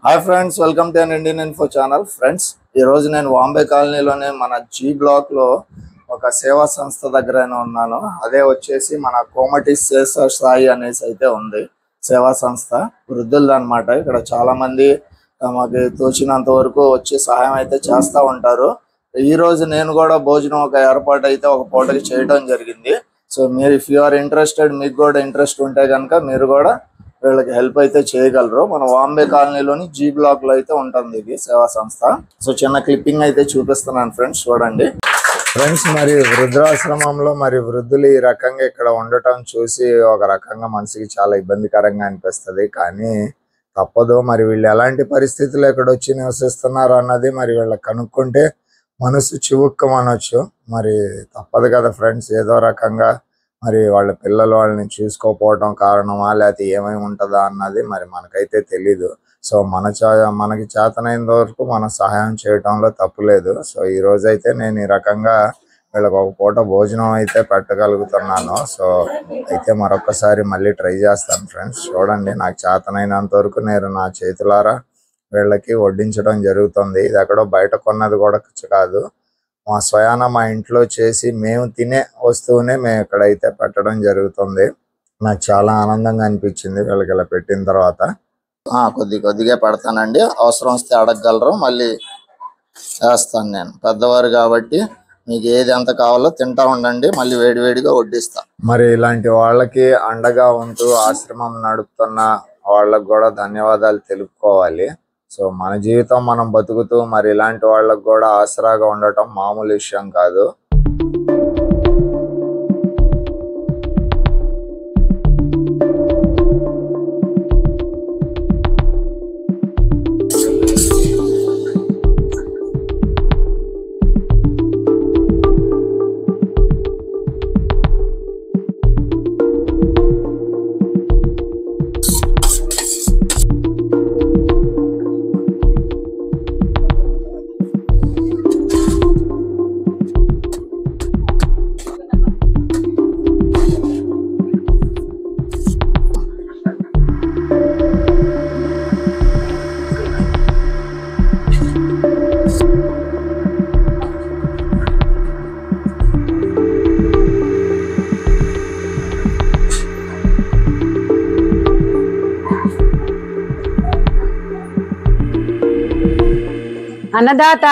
Hi friends, welcome to Indian info channel. Friends, ఈరోజు నేను బాంబే కాలనీలోనే మన జీ బ్లాక్లో ఒక సేవా సంస్థ దగ్గర ఉన్నాను. అదే వచ్చేసి మన కోమటి శేష సాయి అనేసి అయితే ఉంది సేవా సంస్థ, వృద్ధులది అనమాట. ఇక్కడ చాలామంది మాకు తోచినంత వరకు వచ్చి సహాయం అయితే చేస్తూ ఉంటారు. ఈరోజు నేను కూడా భోజనం ఒక ఏర్పాటు అయితే ఒక పూటకి చేయడం జరిగింది. సో మీరు ఇఫ్ యు ఆర్ ఇంట్రెస్టెడ్, మీకు కూడా ఇంట్రెస్ట్ ఉంటే కనుక మీరు కూడా వీళ్ళకి హెల్ప్ అయితే చేయగలరు. మన బాంబే కాలనీలోని జీ బ్లాక్ లో అయితే ఉంటుంది ఇది సేవా సంస్థ. సో చిన్న క్లిప్పింగ్ అయితే చూపిస్తున్నాను ఫ్రెండ్స్, చూడండి. ఫ్రెండ్స్, మరి వృద్ధాశ్రమంలో మరి వృద్ధులు ఈ రకంగా ఇక్కడ ఉండటం చూసి ఒక రకంగా మనసుకి చాలా ఇబ్బందికరంగా అనిపిస్తుంది. కానీ తప్పదు. మరి వీళ్ళు ఎలాంటి పరిస్థితులు ఇక్కడ వచ్చి నివసిస్తున్నారు అన్నది మరి వీళ్ళకి కనుక్కుంటే మనసు చివుక్కమనొచ్చు. మరి తప్పదు కదా ఫ్రెండ్స్, ఏదో రకంగా మరి వాళ్ళ పిల్లలు వాళ్ళని చూసుకోకపోవడం కారణమా, లేకపోతే ఏమై ఉంటుందా అన్నది మరి మనకైతే తెలీదు. సో మనకి చేతనైన వరకు మనం సహాయం చేయడంలో తప్పులేదు. సో ఈ రోజైతే నేను ఈ రకంగా వీళ్ళకి ఒక పూట భోజనం అయితే పెట్టగలుగుతున్నాను. సో అయితే మరొకసారి మళ్ళీ ట్రై చేస్తాను ఫ్రెండ్స్. చూడండి, నాకు చేతనైనంత వరకు నేను నా చేతులారా వీళ్ళకి వడ్డించడం జరుగుతుంది. ఇది ఎక్కడో బయట కొన్నది కూడా కాదు, మా స్వయాన మా ఇంట్లో చేసి మేము తినే వస్తువునే మేము ఇక్కడైతే పెట్టడం జరుగుతుంది. నాకు చాలా ఆనందంగా అనిపించింది వీళ్ళకి ఇలా పెట్టిన తర్వాత. కొద్దిగా పెడతానండి, అవసరం వస్తే అడగగలరు, మళ్ళీ చేస్తాను. నేను పెద్దవారు కాబట్టి మీకు ఏది ఎంత కావాలో తింటా ఉండండి, మళ్ళీ వేడివేడిగా వడ్డిస్తా. మరి ఇలాంటి వాళ్ళకి అండగా ఉంటూ ఆశ్రమం నడుపుతున్న వాళ్ళకు కూడా ధన్యవాదాలు తెలుపుకోవాలి. సో మన జీవితం మనం బతుకుతూ మరి ఇలాంటి వాళ్ళకు కూడా ఆసరాగా ఉండటం మామూలు విషయం కాదు. అన్నదాత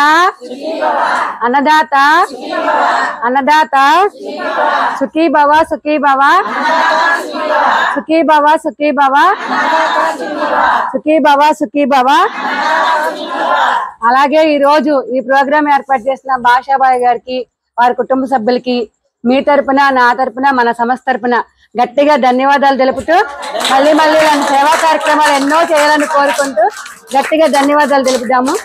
అన్నదాత అన్నదాత సుఖీ భవ సుఖీ భవ సుఖీ భవ సుఖీ భవ సుఖీ భవ సుఖీ భవ. అలాగే ఈ రోజు ఈ ప్రోగ్రాం ఏర్పాటు చేసిన భాషాబాయి గారికి, వారి కుటుంబ సభ్యులకి మీ తరపున, నా తరపున, మన సంస్థ తరపున గట్టిగా ధన్యవాదాలు తెలుపుతూ మళ్ళీ ఇలాంటి సేవా కార్యక్రమాలు ఎన్నో చేయాలని కోరుకుంటూ గట్టిగా ధన్యవాదాలు తెలుపుదాము.